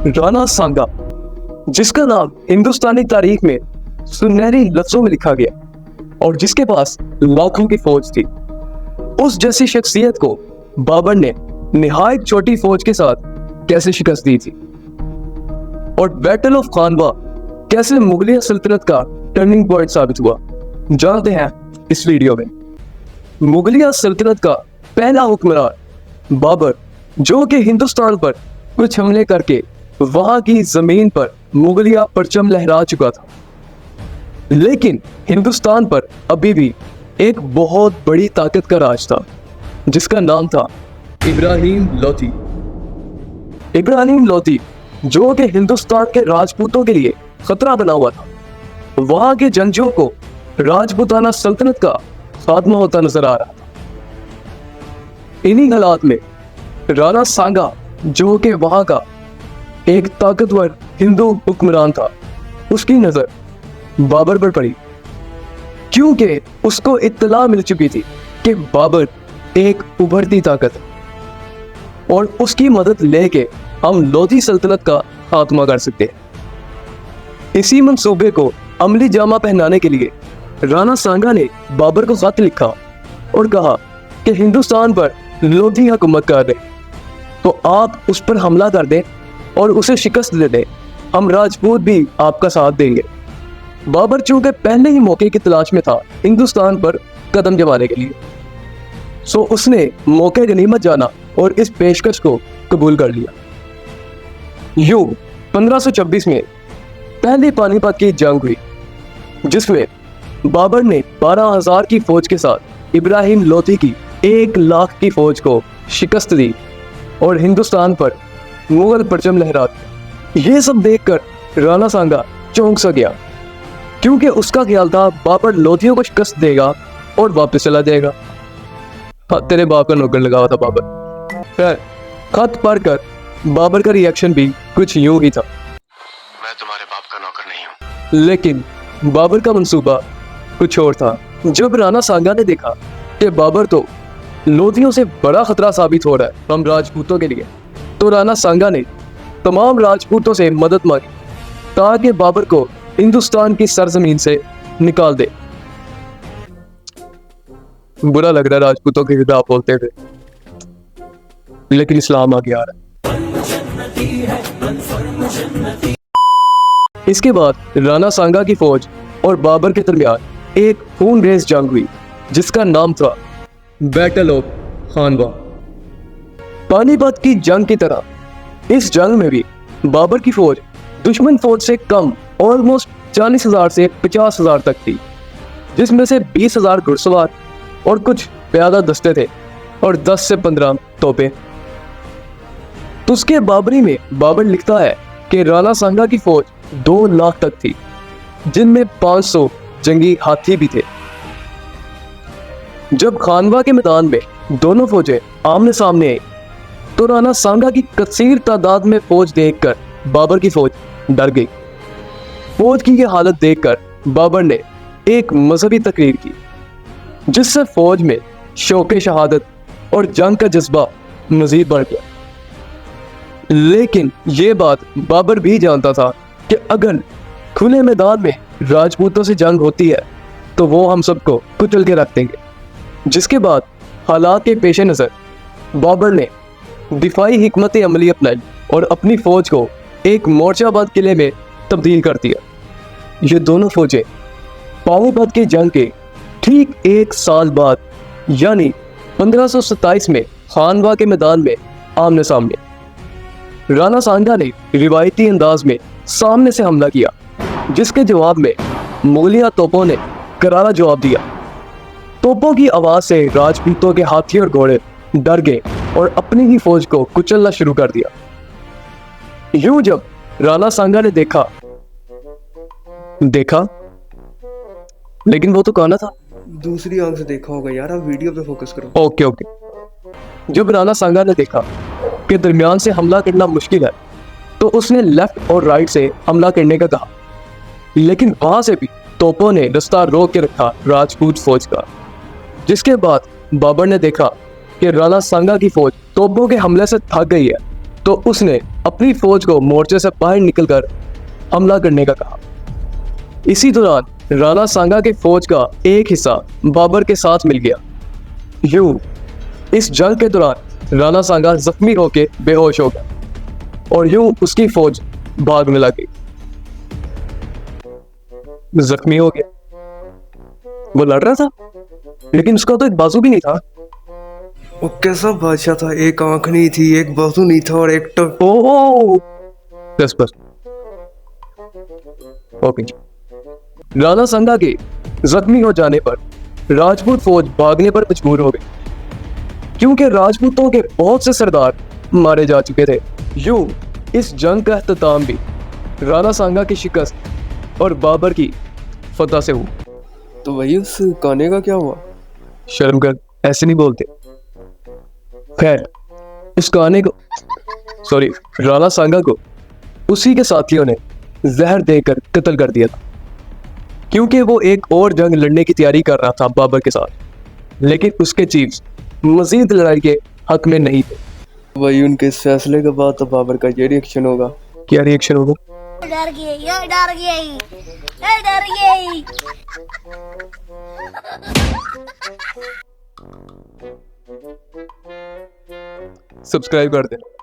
राणा सांगा, जिसका नाम हिंदुस्तानी तारीख में सुनहरी लफ्जों में लिखा गया और जिसके पास लाखों की फौज थी, उस जैसी शख्सियत को बाबर ने निहायत छोटी फौज के साथ कैसे शिकस्त दी थी और बैटल ऑफ खानवा कैसे मुगलिया सल्तनत का टर्निंग पॉइंट साबित हुआ, जानते हैं इस वीडियो में। मुगलिया सल्तनत का पहला हुक्मरान बाबर, जो कि हिंदुस्तान पर कुछ हमले करके वहां की जमीन पर मुगलिया परचम लहरा चुका था, लेकिन हिंदुस्तान पर अभी भी एक बहुत बड़ी ताकत का राज था जिसका नाम था इब्राहिम लोधी। इब्राहिम लोधी, जो कि हिंदुस्तान के राजपूतों के लिए खतरा बना हुआ था, वहां के जंगजों को राजपूताना सल्तनत का खात्मा होता नजर आ रहा था। इन्हीं हालात में राणा सांगा, जो कि वहां का एक ताकतवर हिंदू हुक्मरान था, उसकी नजर बाबर पर पड़ी, क्योंकि उसको इत्तला मिल चुकी थी कि बाबर एक उभरती ताकत है और उसकी मदद लेके हम लोधी सल्तनत का खात्मा कर सकते हैं। इसी मंसूबे को अमली जामा पहनाने के लिए राणा सांगा ने बाबर को खत लिखा और कहा कि हिंदुस्तान पर लोधी हुकूमत कर रहे, तो आप उस पर हमला कर दें और उसे शिकस्त दे दें, हम राजपूत भी आपका साथ देंगे। बाबर चूंकि पहले ही मौके की तलाश में था हिंदुस्तान पर कदम जमाने के लिए, सो उसने मौके गनीमत जाना और इस पेशकश को कबूल कर लिया। यूं 1526 में पहली पानीपत की जंग हुई, जिसमें बाबर ने 12,000 की फौज के साथ इब्राहिम लोधी की 1 लाख की फौज को शिकस्त दी और हिंदुस्तान पर मुगल परचम लहरा दिया। ये सब देखकर राणा सांगा चौंक सा गया, क्योंकि उसका ख्याल था बाबर लोधियों को शिकस्त देगा और वापस चला जाएगा। हाँ, तेरे बाप का नौकर लगा हुआ था बाबर। खैर, खत पढ़कर बाबर का रिएक्शन भी कुछ यूं ही था। मैं तुम्हारे बाप का नौकर नहीं हूं। लेकिन बाबर का मंसूबा कुछ और था। जब राणा सांगा ने देखा कि बाबर तो लोधियों से बड़ा खतरा साबित हो रहा है हम राजपूतों के लिए, तो राणा सांगा ने तमाम राजपूतों से मदद मांगी ताकि बाबर को हिंदुस्तान की सरजमीन से निकाल दे। बुरा लग रहा है राजपूतों के खिलाफ बोलते हुए, लेकिन इस्लाम आगे आ रहा है। इसके बाद राणा सांगा की फौज और बाबर के दरमियान एक खूनरेज जंग हुई, जिसका नाम था बैटल ऑफ खानवा। पानीपत की जंग की तरह इस जंग में भी बाबर की फौज दुश्मन फौज से कम ऑलमोस्ट 40,000 से 50,000 तक थी, जिसमें से 20,000 घुड़सवार और कुछ प्यादा दस्ते थे और 10 से 15 तोपें। तो उसके बाबरी में बाबर लिखता है कि राणा सांगा की फौज 2 लाख तक थी, जिनमें 500 जंगी हाथी भी थे। जब खानवा के मैदान में दोनों फौजें आमने सामने आई, तो राणा सांगा की कसीर तादाद में फौज देखकर बाबर की फौज डर गई। फौज की यह हालत देखकर बाबर ने एक मजहबी तकरीर की, जिससे फौज में शौक़े शहादत और जंग का जज्बा मजीद बढ़ गया। लेकिन ये बात बाबर भी जानता था कि अगर खुले मैदान में राजपूतों से जंग होती है तो वो हम सबको कुचल के रख देंगे। जिसके बाद हालात के पेश नज़र बाबर ने दिफाई हिकमत अमली अपनाई और अपनी फौज को एक मोर्चाबाद किले में तब्दील कर दिया। ये दोनों फौजें पानीपत की जंग के ठीक 1 साल बाद यानी 1527 में खानवा के मैदान में आमने सामने राणा सांगा ने रिवायती अंदाज में सामने से हमला किया, जिसके जवाब में मुगलिया तोपों ने करारा जवाब दिया। तोपों की आवाज से राजपूतों के हाथी और घोड़े डर गए और अपनी ही फौज को कुचलना शुरू कर दिया। यूं जब राणा सांगा ने देखा लेकिन वो तो काना था। दूसरी आंख से देखा होगा यार, आप वीडियो पे फोकस करो। ओके। जब राणा सांगा ने देखा कि दरमियान से हमला करना मुश्किल है, तो उसने लेफ्ट और राइट से हमला करने का कहा, लेकिन वहां से भी तोपों ने रास्ता रोक के रखा राजपूत फौज का। जिसके बाद बाबर ने देखा कि राणा सांगा की फौज तोपों के हमले से थक गई है, तो उसने अपनी फौज को मोर्चे से बाहर निकलकर हमला करने का कहा। इसी दौरान राणा सांगा के फौज का एक हिस्सा बाबर के साथ मिल गया। यूं इस जंग के दौरान राणा सांगा जख्मी होकर बेहोश हो गया और यूं उसकी फौज भागने लगी। जख्मी हो गया, वो लड़ रहा था लेकिन उसका तो एक बाजू भी नहीं था। वो कैसा बादशाह था, एक आंख नहीं थी, एक बाजू नहीं था और एक टक। ओह बस ओके। राणा सांगा के जख्मी हो जाने पर राजपूत फौज भागने पर मजबूर हो गई क्योंकि राजपूतों के बहुत से सरदार मारे जा चुके थे। यूं इस जंग का अख्ताम भी राणा सांगा की शिकस्त और बाबर की फतह से हुआ। तो वही उस गाने का क्या हुआ? शर्म कर, ऐसे नहीं बोलते। खैर, इस गाने को राणा सांगा को उसी के साथियों ने जहर देकर कत्ल कर दिया था क्योंकि वो एक और जंग लड़ने की तैयारी कर रहा था बाबर के साथ, लेकिन उसके चीफ्स मजीद लड़ाई के हक में नहीं थे। वही उनके इस फैसले के बाद तो बाबर का ये रिएक्शन होगा। क्या रिएक्शन होगा? डर गई, ये डर गई, ये डर गई। सब्सक्राइब कर देना।